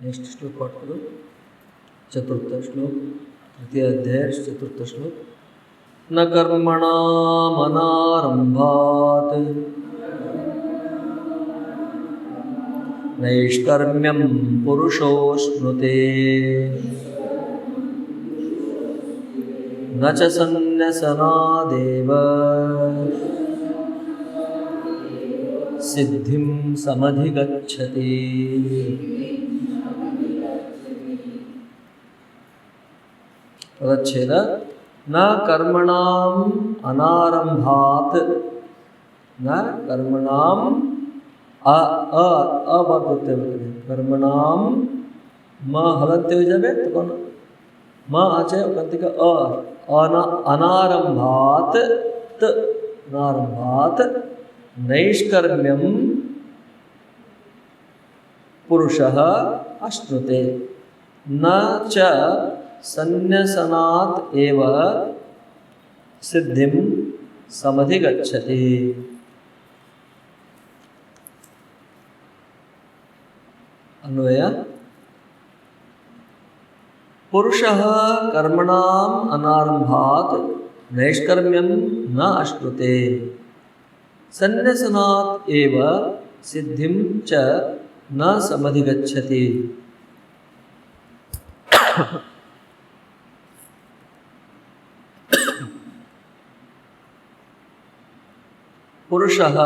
Next श्लोक पाठ करो, चतुर्थ श्लोक, तृतीय अध्याय चतुर्थ श्लोक। न कर्मणामनारम्भात् नैष्कर्म्यं पुरुषोऽश्नुते न च सन्न्यसनादेव सिद्धिं समधिगच्छति। पदच्छेद न कर्मणाम् अनारंभात्, न कर्मणाम् अबोलते हुए कर्मणाम म हलते हो जाए तो कौन म आचे कति का अनारंभात त नारंभात नैष्कर्म्यम पुरुषः अश्नुते न च सन्न्यसनात् एव सिद्धिं समधिगच्छति। अन्वय पुरुषः कर्मणाम् अनारंभात् नैष्कर्म्यं न अश्नुते सन्न्यसनात् एव सिद्धिं च न समधिगच्छति। पुरुषः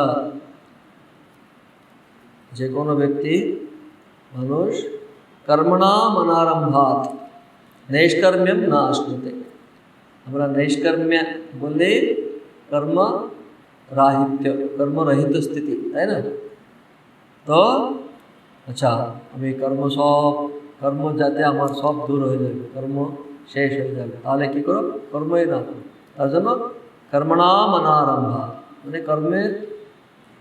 जे कोनो व्यक्ति মানুষ कर्मणाम अनारंभात नैष्कर्म्यम न अश्नुते। हमारा नैष्कर्म्य बोले कर्म राहित्य, कर्म रहित स्थिति है ना। तो अच्छा हमें कर्म जाते हमारे सब दूर हो जाए, कर्म शेष हो जाए, ताले की करो कर्म ही ना करो तार जन्य कर्मणाम अनारंभा মানে কর্মের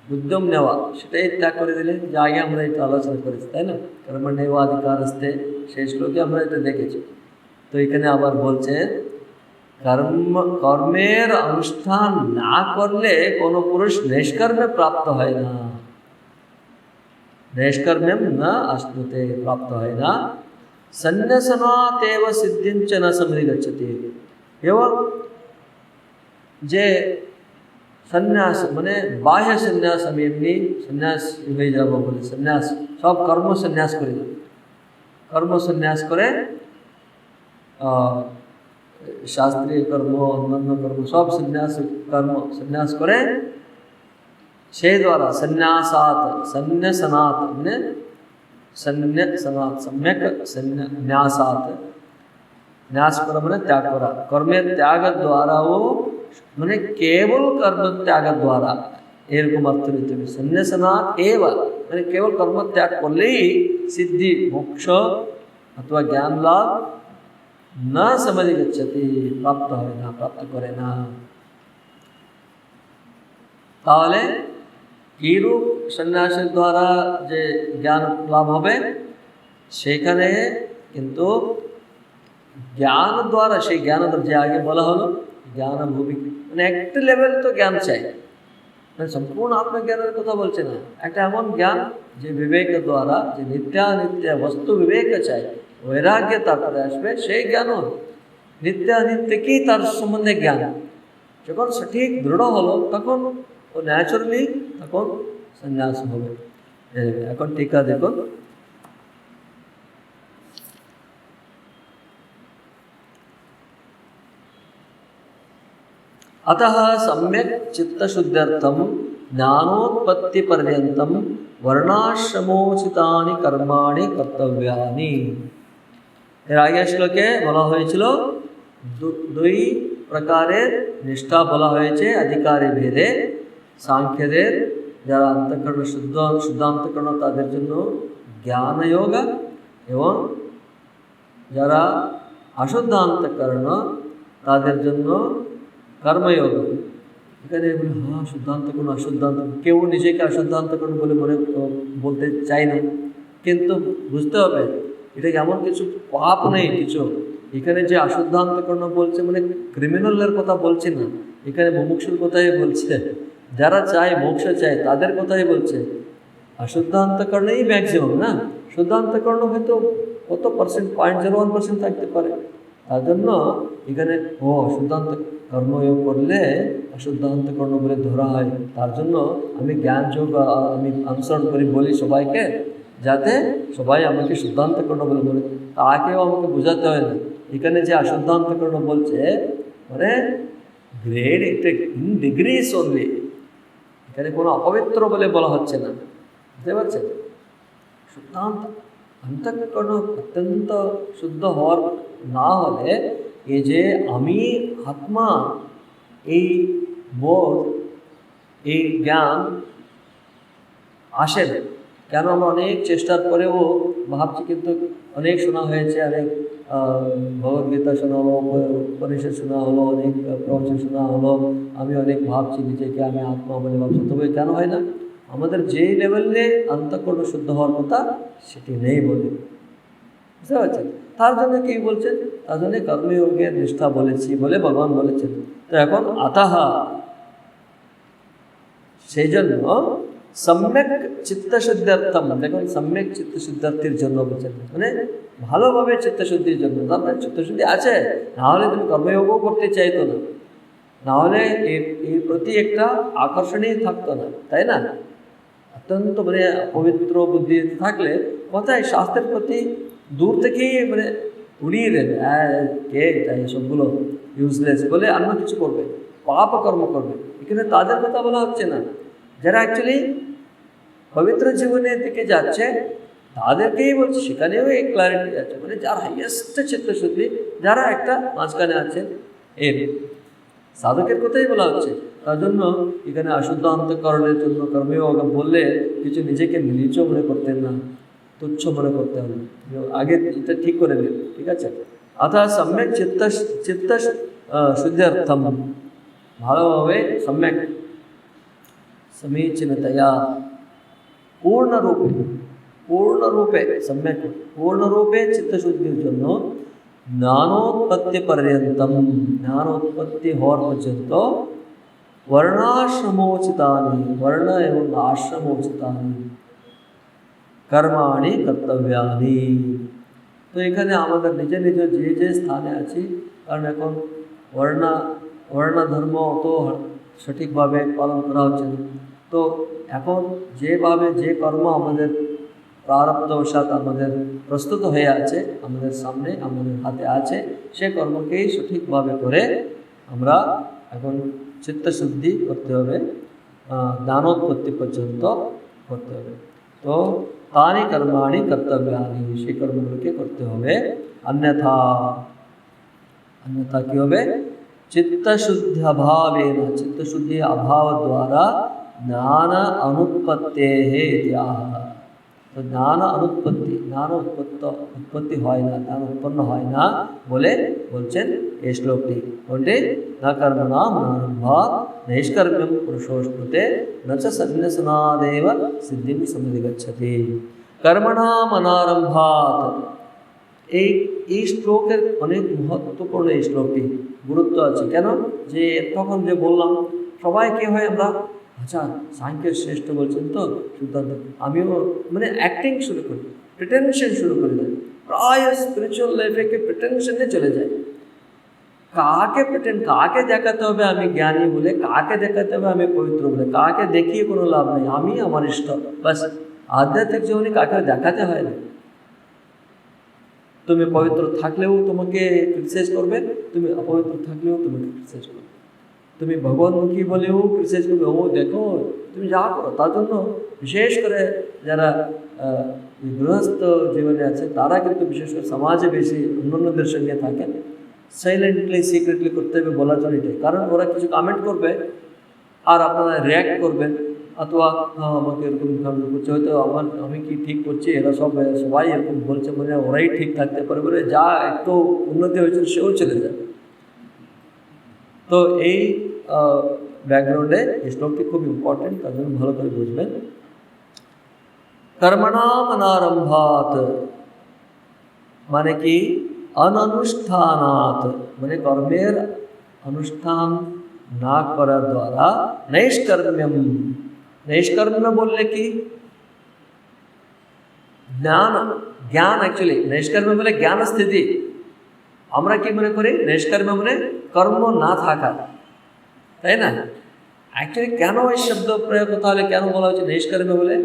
উদ্যম নেওয়া সেটাই ত্যাগ করে দিলে, যে আগে আমরা এটা আলোচনা করেছি তাই না, কর্মণ্যেবাধিকারস্তে সেই শ্লোকে আমরা এটা দেখেছি। তো এখানে আবার বলছে কর্মের অনুষ্ঠান না করলে কোনো পুরুষ নৈষ্কর্মে প্রাপ্ত হয় না, নৈষ্কর্ম্যম না আশ্নুতে প্রাপ্ত হয় না। সন্ন্যাসনাতেব সিদ্ধিঞ্চ না সমধিগচ্ছতি। এবং যে सन्यास माने बाह्य सन्यास हम एमनी सन्यास हो जाब बोले सन्यास सब कर्म सन्यास कर कर्म सन्यास करे शास्त्रीय कर्म अन्य कर्म सब सन्यास कर्म सन्यास करे से द्वारा सन्यासात सन्न्यसनात् माने सन्न्यसनात् सम्यक सन्न्यासात न्यास कर माने त्याग करा कर्मेर त्याग द्वारा वो मैंने केवल कर्म त्याग द्वारा एरकम अर्थ लेते हैं। सन्न्यसनात् एव मैंने केवल कर्म त्याग कर ले सिद्धि मोक्ष अथवा ज्ञान लाभ न समधिगच्छति प्राप्त है ना, प्राप्त करे ना। ताहले की रूप सन्यास द्वारा जे ज्ञान लाभ होबे सेखाने किन्तु ज्ञान द्वारा से ज्ञान जे आगे बोला हलो ज्ञान भूमि মানে একটা লেভেল তো জ্ঞান চাই, মানে সম্পূর্ণ আত্মজ্ঞানের কথা বলছে না, একটা এমন জ্ঞান যে বিবেক দ্বারা যে নিত্যানিত্য বস্তু বিবেক চাই বৈরাগ্য তারপরে আসবে, সেই জ্ঞান নিত্যানিত্য কি তার সম্বন্ধে জ্ঞান যখন সঠিক দৃঢ় হলো তখন ও ন্যাচারালি তখন সন্ন্যাস হবে। এখন টিকা দেখো अतः सम्यक चित्तशुद्ध्यर्थम ज्ञानोत्पत्ति पर्यंतम वर्णाश्रमोचितानि कर्माणि कर्तव्यानि। এর আগের শ্লোকে বলা হয়েছিল দুই প্রকারের নিষ্ঠা বলা হয়েছে অধিকারী ভেদে। সাংখ্যদের যারা অন্তঃকরণ শুদ্ধান্তকরণ তাদের জন্য জ্ঞান যোগ এবং যারা অশুদ্ধান্তকরণ তাদের জন্য কর্মযোগ। এখানে হ্যাঁ শুদ্ধান্তকরণ অশুদ্ধান্তকরণ, কেউ নিজেকে অশুদ্ধান্তকরণ বলে বলতে চায় না, কিন্তু বুঝতে হবে এটা এমন কিছু পাপ নেই কিছু। এখানে যে অশুদ্ধান্তকরণ বলছে মানে ক্রিমিনালের কথা বলছে না, এখানে মুমুক্ষুর কথাই বলছে, যারা চায় মোক্ষ চায় তাদের কথাই বলছে। अशुद्ध अंतकरण ही मैक्सिमम ना, শুদ্ধান্তকরণ হয়তো কত পার্সেন্ট 0.01% থাকতে পারে। তার জন্য এখানে অশুদ্ধান্ত কর্মযোগ করলে অশুদ্ধান্তকরণ বলে ধরা হয়। তার জন্য আমি জ্ঞান যোগ আমি অনুসরণ করি বলি সবাইকে, যাতে সবাই আমাকে শুদ্ধান্তকরণ বলে বলে। তাকেও আমাকে বোঝাতে হয় না। এখানে যে অশুদ্ধান্তকরণ বলছে মানে গ্রেড একটা ইন ডিগ্রিস অনলি, এখানে কোনো অপবিত্র বলে বলা হচ্ছে না, বুঝতে পারছেন? শুদ্ধান্ত অন্তঃকরণ অত্যন্ত শুদ্ধ হওয়ার না হলে এই যে আমি আত্মা এই বোধ এই জ্ঞান আসে না। কেন আমরা অনেক চেষ্টার পরেও ভাবছি, কিন্তু অনেক শোনা হয়েছে, অনেক ভগবদ্গীতা শোনা হলো, উপনিষদ শোনা হলো, অনেক প্রবচন শোনা হলো, আমি অনেক ভাবছি নিজেকে আমি আত্মা বলে ভাবছি, তবে কেন হয় না? আমাদের যেই লেভেলে অন্তঃকরণ শুদ্ধ হওয়ার কথা সেটি নেই বলে, বুঝতে পারছেন? তার জন্য কি বলছেন? তার জন্য কর্মযোগের নিষ্ঠা বলেছি বলে ভগবান বলেছেন। তো এখন আতাহা, সেই জন্য সম্যক চিত্তশুদ্ধার্থম, দেখুন সম্যক চিত্তশুদ্ধার্থীর জন্য বলছেন, মানে ভালোভাবে চিত্তশুদ্ধির জন্য। তারপরে চিত্তশুদ্ধি আছে, নাহলে তুমি কর্মযোগও করতে চাইতো না, নাহলে এর প্রতি একটা আকর্ষণই থাকতো না, তাই না? অত্যন্ত মানে পবিত্র বুদ্ধি থাকলে কোথায় শাস্ত্রের প্রতি দূর থেকেই মানে উড়িয়ে দেবে, কে এটা এসবগুলো ইউজলেস বলে অন্য কিছু করবে, পাপ কর্ম করবে। এখানে তাদের কথা বলা হচ্ছে না, যারা অ্যাকচুয়ালি পবিত্র জীবনের দিকে যাচ্ছে তাদেরকেই বলছে। সেখানেও এই ক্লারিটি আছে, মানে যার হাইয়েস্ট চিত্তশুদ্ধি, যারা একটা মাঝখানে আছেন, এর সাধকের কথাই বলা হচ্ছে। তার জন্য এখানে অশুদ্ধ অন্তঃকরণের জন্য কর্মযোগ বললে কিছু নিজেকে নিচ মনে করতেন না, তুচ্ছ মনে করতে হবে, আগে এটা ঠিক করে নেন, ঠিক আছে? অর্থাৎ সম্যক চিত্ত শুদ্ধার্থম, ভালোভাবে সম্যক সমীচীনতয়া পূর্ণরূপে সম্যক পূর্ণরূপে চিত্তশুদ্ধির জন্য জ্ঞানোৎপত্তি পর্যন্তম, জ্ঞানোৎপত্তি হওয়ার পর্যন্ত वर्णाश्रमोचितानि, वर्ण एवं आश्रमोचितानि कर्माणि कर्तव्यानि। তো এখানে আমাদের নিজ নিজ যে স্থানে আছি, কারণ এখন বর্ণ ধর্ম অত সঠিকভাবে পালন করা হচ্ছে না, তো এখন যেভাবে যে কর্ম আমাদের প্রারব্ধবশাৎ আমাদের প্রস্তুত হয়ে আছে, আমাদের সামনে আমাদের হাতে আছে, সে কর্মকেই সঠিকভাবে করে আমরা এখন চিত্তশুদ্ধি করতে হবে, জ্ঞানোৎপত্তি পর্যন্ত করতে হবে। তো তানি কর্মাণি কর্তব্যানি, সেই কর্মগুলোকে করতে হবে। অন্যথা কি হবে? চিত্তশুদ্ধি অভাবেন, চিত্তশুদ্ধি অভাব দ্বারা জ্ঞান অনুৎপত্তেহ ইত্যাহ। তো জ্ঞান অনুৎপত্তি, উৎপত্তি হয় না, জ্ঞান উৎপন্ন হয় না বলে বলছেন এই শ্লোকটি। কোনটি? ন কর্মণাম অনারম্ভাৎ নৈষ্কর্ম্যম পুরুষোস্মৃতে ন চ সন্ন্যাসনাদেব সিদ্ধিম সমধিগচ্ছতি। কর্মণাম অনারম্ভাৎ, এই শ্লোকের অনেক মহত্বপূর্ণ, এই শ্লোকটি গুরুত্ব আছে। কেন? যে তখন যে বললাম সবাই কে হয় আমরা, আচ্ছা সাংখ্যের শ্রেষ্ঠ বলছেন তো শুদ্ধান্ত, আমিও মানে অ্যাক্টিং শুরু করি, প্রিটেনশন শুরু করে দেয়, প্রায় স্পিরিচুয়াল লাইফে প্রিটেনশনে চলে যায়। কাকে দেখাতে হবে আমি জ্ঞানী বলে, কাকে দেখাতে হবে আমি পবিত্র বলে, কাকে দেখিয়ে কোনো লাভ নেই, আমি আমার ইষ্ট বাস। আধ্যাত্মিক জীবনে কাকে দেখাতে হয় না। তুমি পবিত্র থাকলেও তোমাকে ক্রিটিসাইজ করবে, তুমি অপবিত্র থাকলেও তোমাকে ক্রিটিসাইজ করবে, তুমি ভগবানমুখী বলেও ক্রিটিসাইজ করবে, ও দেখো তুমি যা করো। তার জন্য বিশেষ করে যারা গৃহস্থ জীবনে আছে তারা কিন্তু বিশেষ করে সমাজে বেশি অন্যান্যদের সঙ্গে থাকেন, সাইলেন্টলি সিক্রেটলি করতে হবে বলার জন্য এটাই। কারণ ওরা কিছু কমেন্ট করবে আর আপনারা রিয়্যাক্ট করবেন, অথবা আমাকে এরকম করছে, হয়তো আমি কি ঠিক করছি, এরা সবাই এরকম বলছে, মানে ওরাই ঠিক থাকতে পারে বলে যা একটু উন্নতি হয়েছে সেও চলে যায়। তো এই ব্যাকগ্রাউন্ডে এই শ্লোকটি খুব ইম্পর্টেন্ট, তার জন্য ভালো করে বুঝবেন। কর্মণাম অনারম্ভাৎ মানে কি? অননুষ্ঠানাৎ মানে কর্মের অনুষ্ঠান না করার দ্বারা নৈষ্কর্ম্যম। নৈষ্কর্ম্য বললে কি? জ্ঞান জ্ঞান অ্যাকচুয়ালি নৈষ্কর্ম বলে জ্ঞান স্থিতি। আমরা কি মনে করি নৈষ্কর্ম মানে কর্ম না থাকা, তাই না? অ্যাকচুয়ালি কেন এই শব্দ প্রয়োগ তাহলে কেন বলা হচ্ছে নৈষ্কর্ম বলে?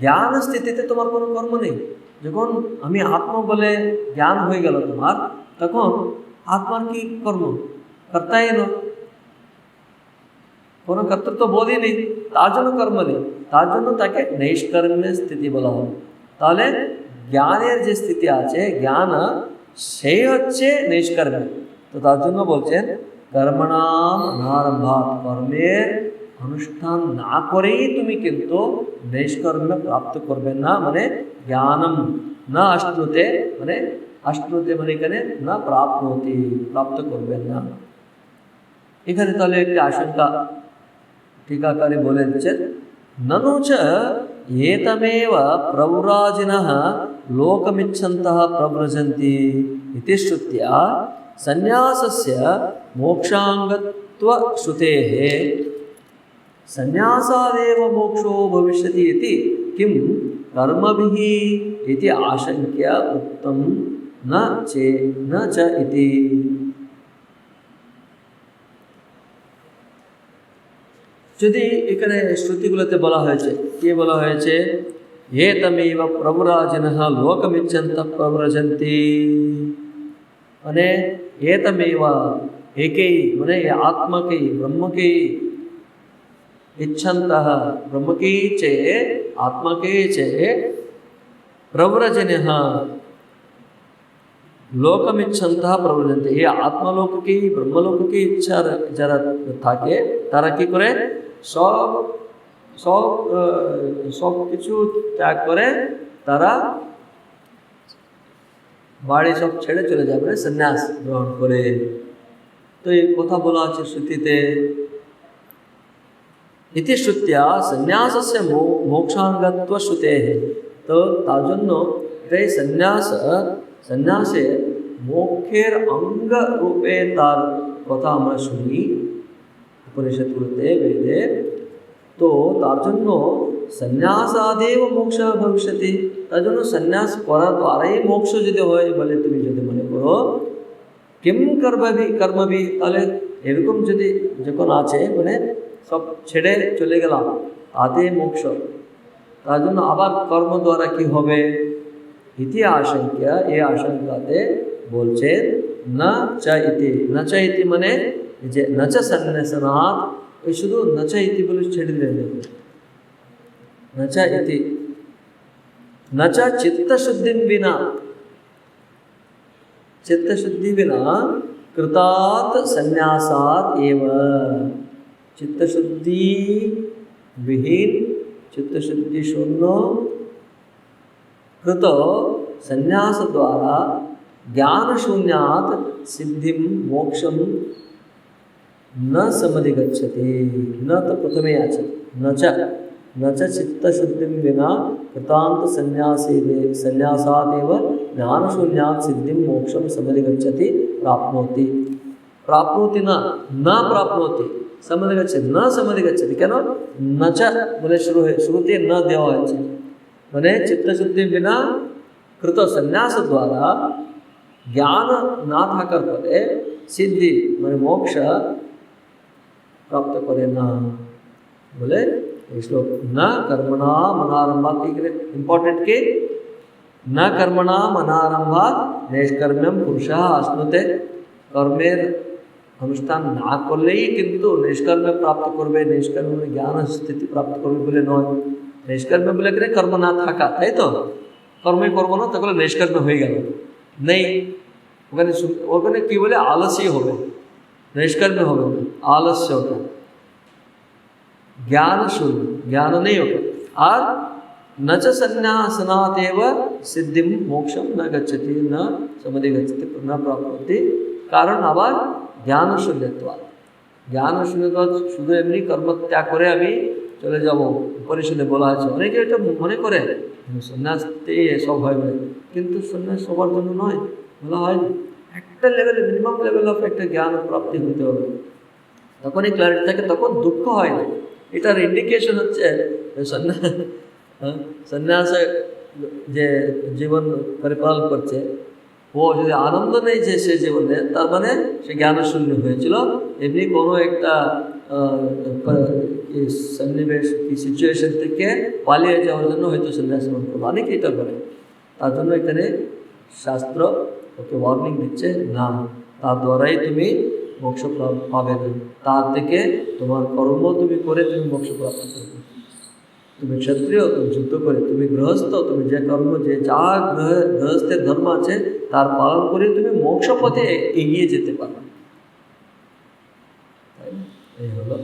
জ্ঞান স্থিতিতে তোমার কোনো কর্ম নেই। যখন আমি আত্ম বলে জ্ঞান হয়ে গেল তোমার, তখন আত্মার কি কর্ম? কর্তাই নয়, কোনো কর্তৃত্ব বোধই নেই, তার জন্য কর্ম নেই, তার জন্য তাকে নৈষ্কর্মের স্থিতি বলা হয়। তাহলে জ্ঞানের যে স্থিতি আছে, জ্ঞান সেই হচ্ছে নৈষ্কর্মে। তো তার জন্য বলছেন কর্মণাম অনারম্ভাৎ, কর্মের অনুষ্ঠান না করেই তুমি কিন্তু নৈষ্কর্মে প্রাপ্ত করবে না, মানে জ্ঞানম না আশ্নুতে, মানে আশ্নুতে মানে এখানে না প্রাপ্নতি, প্রাপ্ত করবেন না। এখানে তাহলে একটি আশঙ্কা टीकाकारी बोले ननु च एतमेव प्रव्राजिनः लोकमिच्छन्तः प्रव्रजन्ति इति श्रुत्या सन्यासस्य मोक्षाङ्गत्वश्रुतेः सन्यासादेव मोक्षो भविष्यति इति किं कर्मभिः इति आशंक्य उक्तं न च इति। যদি এখানে শ্রুতিগুলোতে বলা হয়েছে, কি বলা হয়েছে? এতমেব প্রব্রাজিনঃ লোকমিচ্ছন্তঃ প্রব্রজন্তি, মানে এতমেব একেই, মানে आत्मकेई ब्रह्मकेई इच्छन्तः, ब्रह्मकेई चे आत्मकेई चे प्रव्रजनः लोकमिच्छन्तः प्रव्रजन्ति। ये आत्मलोक की ब्रह्मलोक की इच्छा যারা থাকে তারা কি করে? সব সব সব কিছু ত্যাগ করে তারা বাড়ি সব ছেড়ে চলে যাবে, সন্ন্যাস গ্রহণ করে। তো এই কথা বলা আছে শ্রুতিতে, ইতি শ্রুত্যা সন্ন্যাসস্য মোক্ষাঙ্গত্ব শ্রুতেঃ। তো তার জন্য এই সন্ন্যাসে মোক্ষের অঙ্গ রূপে তার কথা আমরা শুনি উপনিষদগুলোতে, বেদে। তো তার জন্য সন্ন্যাসাদেব মোক্ষ ভবিষ্যতি, তার জন্য সন্ন্যাস করার দ্বারাই মোক্ষ যদি হয় বলে তুমি যদি মনে করো, কিম কর্মভি, তাহলে এরকম যদি যখন আছে মানে সব ছেড়ে চলে গেলাম তাতে মোক্ষ, তার জন্য আবার কর্ম দ্বারা কি হবে? ইতি আশঙ্কা, এই আশঙ্কাতে বলছেন না চাইতি, না চাইতি মানে যে নচ সন্ন্যাসনাথ, ওই শুধু নচা ইতি বলে ছেড়ে দিলেন, নচা ইতি, নচা চিত্তশুদ্ধি বিনা, चित्तशुद्धि बिना कृतात् संन्यासात् एव, चित्तशुद्धि विहीन, चित्तशुद्धि शून्य कृत संन्यास द्वारा ज्ञान शून्यात् सिद्धिं मोक्षं न समधिगच्छति। न तो प्रथमे आच न च चित्तशुद्धिं विना कृतांत संन्यासादेव ज्ञानशून्यात् सिद्धिं मोक्षं समधिगच्छति प्राप्नोति। प्राप्नोति न प्राप्नोति, समधिगच्छति न समधिगच्छति। केन? न च बोले शुरू है, श्रुति न देवा है, मैंने चित्तशुद्धि बिना कृत संन्यास द्वारा ज्ञान ना था कर पड़े सिद्धि मैंने मोक्ष प्राप्त करे ना। बोले श्लोक न कर्मणाम अनारंभात्, इंपॉर्टेंट के न कर्मणाम अनारंभात् नैष्कर्म्यम पुरुषः आश्नुते, कर्मेर अनुष्ठान ना करलेই কিন্তু নৈষ্কর্ম্য প্রাপ্ত করবে, নৈষ্কর্ম্য জ্ঞান স্থিতি প্রাপ্ত করবে বলে নয়। নৈষ্কর্ম্য বলে করে কর্ম না থাকা, তাই তো? কর্মই করবো না তাহলে নৈষ্কর্ম্য হয়ে গেল নেই, ওখানে ওখানে কি বলে আলস্য হবে, নৈষ্কর্ম্য হবে না, আলস্য ওটা, ज्ञान शून्य, ज्ञान नहीं होगा। और न च संन्यासनादेव सिद्धिं मोक्षं न गच्छति, न समधि गच्छति, न प्राप्नोति। कारण আবার জ্ঞান শূন্যত্বাৎ, জ্ঞান শূন্যত্বাৎ শুধু এমনি কর্ম ত্যাগ করে আমি চলে যাব, উপনিষদে বলা আছে। অনেকে এটা মনে করে সন্ন্যাসতেই এসব হয় বলে, কিন্তু সন্ন্যাস সবার জন্য নয়, বলা হয় একটা লেভেলে, মিনিমাম লেভেল অফ একটা জ্ঞান প্রাপ্তি হতে হবে, তখনই ক্লারিটি থাকে, তখন দুঃখ হয় না। এটার ইন্ডিকেশন হচ্ছে সন্ন্যাস যে জীবন পরিপালন করছে, ও যদি আনন্দ নেইছে সে জীবনে, তার মানে সে জ্ঞানশূন্য হয়েছিল। এমনি কোনো একটা সন্নিবেশ কি সিচুয়েশন থেকে পালিয়ে যাওয়ার জন্য হয়তো সন্ন্যাস গ্রহণ করলো, অনেকে এটা করে। তার জন্য এখানে শাস্ত্র ওকে ওয়ার্নিং দিচ্ছে, না, তার দ্বারাই তুমি মোক্ষ পাবে না, তার থেকে তোমার কর্ম তুমি করে তুমি মোক্ষ প্রাপ্ত করবে। তুমি ক্ষত্রিয়, তুমি যুদ্ধ করে, তুমি গৃহস্থ, তুমি যে কর্ম, যে যা গৃহস্থের ধর্ম আছে তার পালন করে তুমি মোক্ষ পথে এগিয়ে যেতে পারো। এই হলো